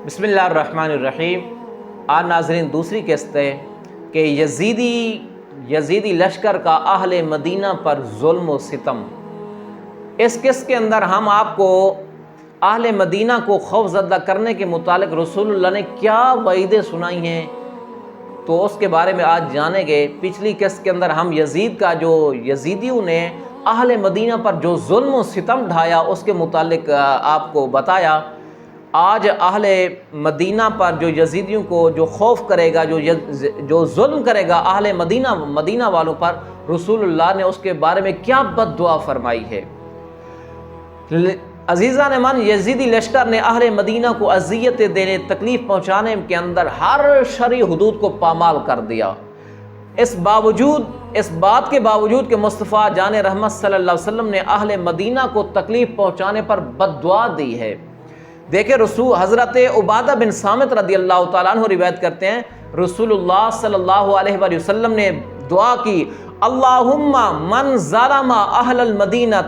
بسم اللہ الرحمن الرحیم۔ آج ناظرین دوسری قسط ہے کہ یزیدی لشکر کا اہل مدینہ پر ظلم و ستم۔ اس قسط کے اندر ہم آپ کو اہل مدینہ کو خوف زدہ کرنے کے متعلق رسول اللہ نے کیا وعیدیں سنائی ہیں تو اس کے بارے میں آج جانیں گے۔ پچھلی قسط کے اندر ہم یزید کا جو یزیدیوں نے اہل مدینہ پر جو ظلم و ستم ڈھایا اس کے متعلق آپ کو بتایا۔ آج اہل مدینہ پر جو یزیدیوں کو جو خوف کرے گا، جو ظلم کرے گا اہل مدینہ والوں پر، رسول اللہ نے اس کے بارے میں کیا بد دعا فرمائی ہے۔ عزیزان من، یزیدی لشکر نے اہل مدینہ کو اذیت دینے، تکلیف پہنچانے کے اندر ہر شرعی حدود کو پامال کر دیا۔ اس بات کے باوجود کہ مصطفیٰ جان رحمت صلی اللہ علیہ وسلم نے اہل مدینہ کو تکلیف پہنچانے پر بد دعا دی ہے۔ دیکھیں حضرت عبادہ بن صامت رضی اللہ تعالیٰ عنہ روایت کرتے ہیں، رسول اللہ صلی اللہ علیہ وآلہ وسلم نے دعا کی، اللہم من ظلم اہل المدینہ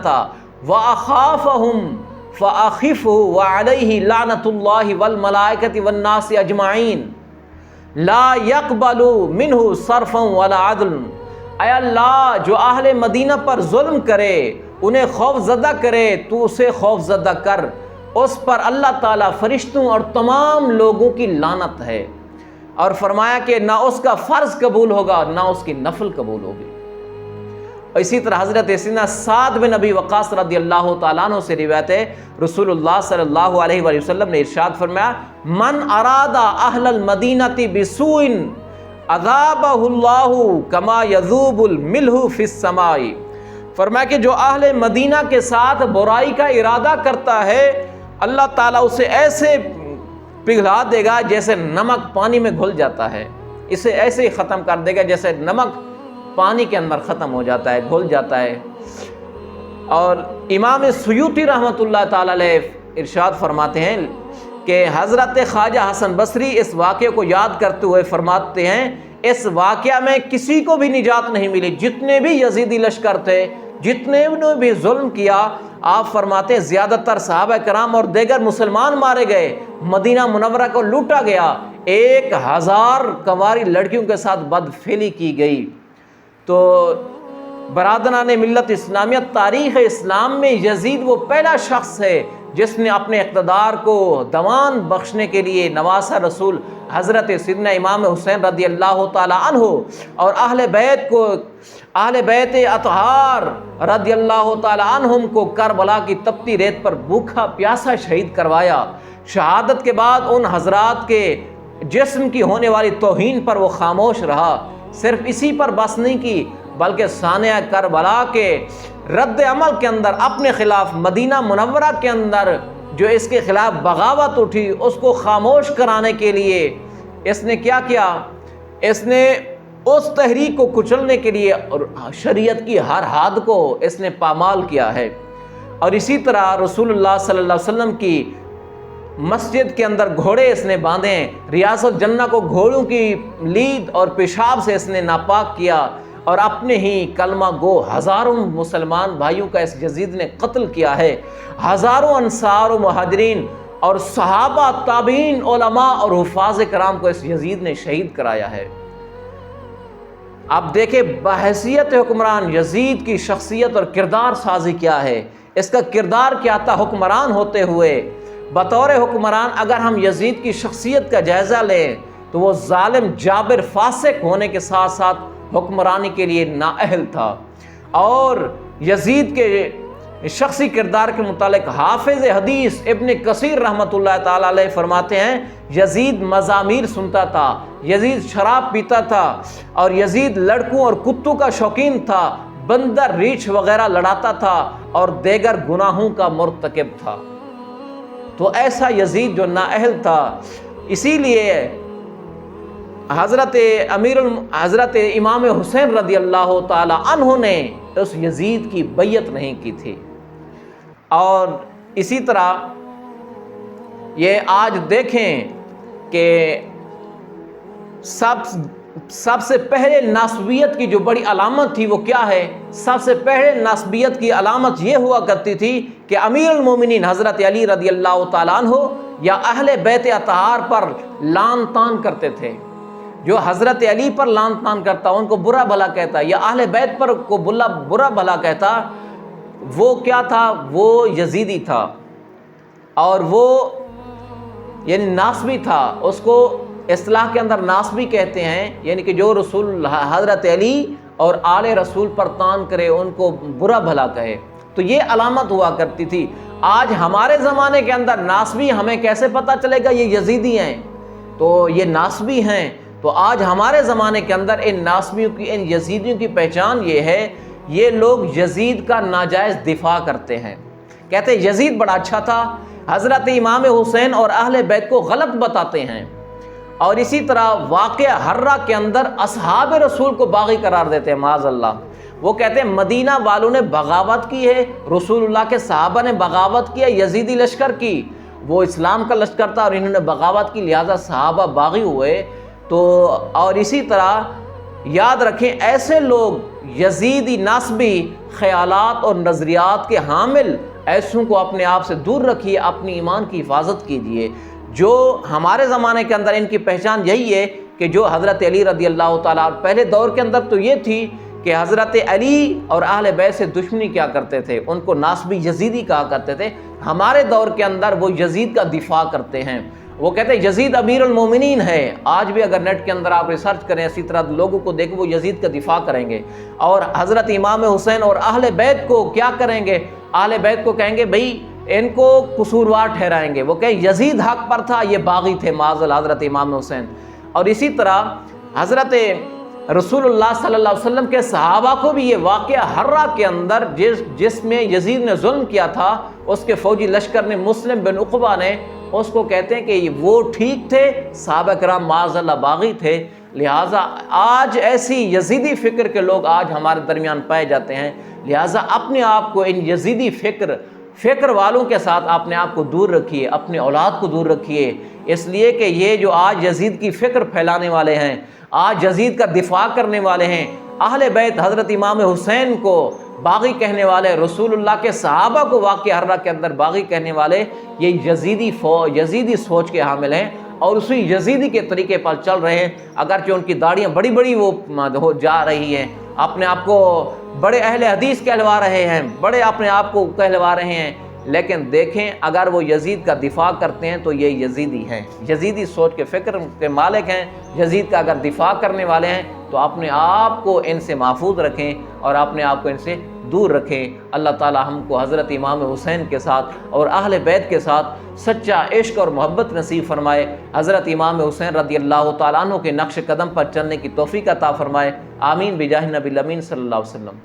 واخافہم فاخفہ وعلیہ لعنت اللہ والملائکۃ والناس اجمعین لا یقبل منہ صرفا ولا عدل۔ اے اللہ، جو اہل مدینہ پر ظلم کرے، انہیں خوف زدہ کرے، تو اسے خوف زدہ کر، اس پر اللہ تعالیٰ فرشتوں اور تمام لوگوں کی لعنت ہے۔ اور فرمایا کہ نہ اس کا فرض قبول ہوگا نہ اس کی نفل قبول ہوگی۔ اسی طرح حضرت سیدنا سعد بن ابی وقاص رضی اللہ تعالیٰ عنہ سے روایت ہے، رسول اللہ صلی اللہ علیہ وآلہ وسلم نے ارشاد فرمایا، من اراد اہل المدینہ بسوء عذابہ اللہ کما یذوب الملح فی السماء۔ فرمایا کہ جو اہل مدینہ کے ساتھ برائی کا ارادہ کرتا ہے، اللہ تعالیٰ اسے ایسے پگھلا دے گا جیسے نمک پانی میں گھل جاتا ہے، اسے ایسے ہی ختم کر دے گا جیسے نمک پانی کے اندر ختم ہو جاتا ہے، گھل جاتا ہے۔ اور امام سیوطی رحمۃ اللہ تعالیٰ علیہ ارشاد فرماتے ہیں کہ حضرت خواجہ حسن بصری اس واقعے کو یاد کرتے ہوئے فرماتے ہیں، اس واقعہ میں کسی کو بھی نجات نہیں ملی، جتنے بھی یزیدی لشکر تھے، جتنے نے بھی ظلم کیا، آپ فرماتے ہیں زیادہ تر صحابہ کرام اور دیگر مسلمان مارے گئے، مدینہ منورہ کو لوٹا گیا، 1000 کنواری لڑکیوں کے ساتھ بدفعلی کی گئی۔ تو برادران ملت اسلامیہ، تاریخ اسلام میں یزید وہ پہلا شخص ہے جس نے اپنے اقتدار کو دوام بخشنے کے لیے نواسہ رسول حضرت سیدنا امام حسین رضی اللہ تعالی عنہ اور اہل بیت اطہار رضی اللہ تعالی عنہم کو کربلا کی تپتی ریت پر بھوکا پیاسا شہید کروایا۔ شہادت کے بعد ان حضرات کے جسم کی ہونے والی توہین پر وہ خاموش رہا۔ صرف اسی پر بس نہیں کی بلکہ سانحہ کربلا کے رد عمل کے اندر اپنے خلاف مدینہ منورہ کے اندر جو اس کے خلاف بغاوت اٹھی، اس کو خاموش کرانے کے لیے اس نے کیا کیا؟ اس نے اس تحریک کو کچلنے کے لیے اور شریعت کی ہر حد کو اس نے پامال کیا ہے۔ اور اسی طرح رسول اللہ صلی اللہ علیہ وسلم کی مسجد کے اندر گھوڑے اس نے باندھے، ریاض الجنہ کو گھوڑوں کی لید اور پیشاب سے اس نے ناپاک کیا، اور اپنے ہی کلمہ گو ہزاروں مسلمان بھائیوں کا اس یزید نے قتل کیا ہے۔ ہزاروں انصار و مہاجرین اور صحابہ، تابعین، علماء اور حفاظ کرام کو اس یزید نے شہید کرایا ہے۔ اب دیکھیں بحیثیت حکمران یزید کی شخصیت اور کردار سازی کیا ہے، اس کا کردار کیا تھا حکمران ہوتے ہوئے۔ بطور حکمران اگر ہم یزید کی شخصیت کا جائزہ لیں تو وہ ظالم، جابر، فاسق ہونے کے ساتھ ساتھ حکمرانی کے لیے نااہل تھا۔ اور یزید کے شخصی کردار کے متعلق حافظ حدیث ابن کثیر رحمۃ اللہ تعالی علیہ فرماتے ہیں، یزید مزامیر سنتا تھا، یزید شراب پیتا تھا، اور یزید لڑکوں اور کتوں کا شوقین تھا، بندر، ریچھ وغیرہ لڑاتا تھا اور دیگر گناہوں کا مرتکب تھا۔ تو ایسا یزید جو نااہل تھا، اسی لیے حضرت امام حسین رضی اللہ تعالی عنہ نے اس یزید کی بیعت نہیں کی تھی۔ اور اسی طرح یہ آج دیکھیں کہ سب سے پہلے ناسبیت کی جو بڑی علامت تھی وہ کیا ہے؟ سب سے پہلے ناسبیت کی علامت یہ ہوا کرتی تھی کہ امیر المومنین حضرت علی رضی اللہ تعالیٰ عنہ یا اہل بیت اطہار پر لعن طعن کرتے تھے. جو حضرت علی پر لعن طعن کرتا، ان کو برا بھلا کہتا، یا اہل بیت پر کو برا بھلا کہتا، وہ کیا تھا؟ وہ یزیدی تھا، اور وہ یعنی ناسبی تھا. اس کو اصطلاح کے اندر ناسبی کہتے ہیں، یعنی کہ جو رسول حضرت علی اور آل رسول پر طعن کرے، ان کو برا بھلا کہے. تو یہ علامت ہوا کرتی تھی. آج ہمارے زمانے کے اندر ناسبی، ہمیں کیسے پتہ چلے گا یہ یزیدی ہیں؟ تو یہ ناسبی ہیں. تو آج ہمارے زمانے کے اندر ان ناسبیوں کی، ان یزیدیوں کی پہچان یہ ہے، یہ لوگ یزید کا ناجائز دفاع کرتے ہیں. کہتے ہیں یزید بڑا اچھا تھا، حضرت امام حسین اور اہل بیت کو غلط بتاتے ہیں. اور اسی طرح واقعہ حرہ کے اندر اصحاب رسول کو باغی قرار دیتے ہیں، معاذ اللہ. وہ کہتے ہیں مدینہ والوں نے بغاوت کی ہے، رسول اللہ کے صحابہ نے بغاوت کی ہے، یزیدی لشکر کی. وہ اسلام کا لشکر تھا اور انہوں نے بغاوت کی، لہٰذا صحابہ باغی ہوئے. تو اور اسی طرح یاد رکھیں، ایسے لوگ یزیدی ناسبی خیالات اور نظریات کے حامل، ایسوں کو اپنے آپ سے دور رکھیے، اپنی ایمان کی حفاظت کیجیے. جو ہمارے زمانے کے اندر ان کی پہچان یہی ہے کہ جو حضرت علی رضی اللہ تعالیٰ، پہلے دور کے اندر تو یہ تھی کہ حضرت علی اور اہل بیت سے دشمنی کیا کرتے تھے، ان کو ناسبی یزیدی کہا کرتے تھے. ہمارے دور کے اندر وہ یزید کا دفاع کرتے ہیں. وہ کہتے ہیں یزید امیر المومنین ہے. آج بھی اگر نیٹ کے اندر آپ ریسرچ کریں، اسی طرح لوگوں کو دیکھیں، وہ یزید کا دفاع کریں گے. اور حضرت امام حسین اور اہل بیت کو کیا کریں گے؟ اہل بیت کو کہیں گے بھئی ان کو قصوروار ٹھہرائیں گے. وہ کہیں یزید حق پر تھا، یہ باغی تھے، معاذ اللہ حضرت امام حسین. اور اسی طرح حضرت رسول اللہ صلی اللہ علیہ وسلم کے صحابہ کو بھی یہ واقعہ حرہ کے اندر جس میں یزید نے ظلم کیا تھا، اس کے فوجی لشکر نے، مسلم بن عقبہ نے، اس کو کہتے ہیں کہ وہ ٹھیک تھے، صحابہ کرام معاذ اللہ باغی تھے. لہٰذا آج ایسی یزیدی فکر کے لوگ آج ہمارے درمیان پائے جاتے ہیں. لہٰذا اپنے آپ کو ان یزیدی فکر والوں کے ساتھ اپنے آپ کو دور رکھیے، اپنے اولاد کو دور رکھیے. اس لیے کہ یہ جو آج یزید کی فکر پھیلانے والے ہیں، آج یزید کا دفاع کرنے والے ہیں، اہل بیت حضرت امام حسین کو باغی کہنے والے، رسول اللہ کے صحابہ کو واقعہ حرہ کے اندر باغی کہنے والے، یہ یزیدی سوچ کے حامل ہیں اور اسی یزیدی کے طریقے پر چل رہے ہیں. اگرچہ ان کی داڑیاں بڑی بڑی وہ جا رہی ہیں، اپنے آپ کو بڑے اہل حدیث کہلوا رہے ہیں، بڑے اپنے آپ کو کہلوا رہے ہیں، لیکن دیکھیں اگر وہ یزید کا دفاع کرتے ہیں تو یہ یزیدی ہیں، یزیدی سوچ کے فکر کے مالک ہیں. یزید کا اگر دفاع کرنے والے ہیں تو اپنے آپ کو ان سے محفوظ رکھیں اور اپنے آپ کو ان سے دور رکھیں. اللہ تعالی ہم کو حضرت امام حسین کے ساتھ اور اہل بیت کے ساتھ سچا عشق اور محبت نصیب فرمائے. حضرت امام حسین رضی اللہ تعالیٰ عنہ کے نقش قدم پر چلنے کی توفیق عطا فرمائے. آمین بجاہ نبی الامین صلی اللہ علیہ وسلم.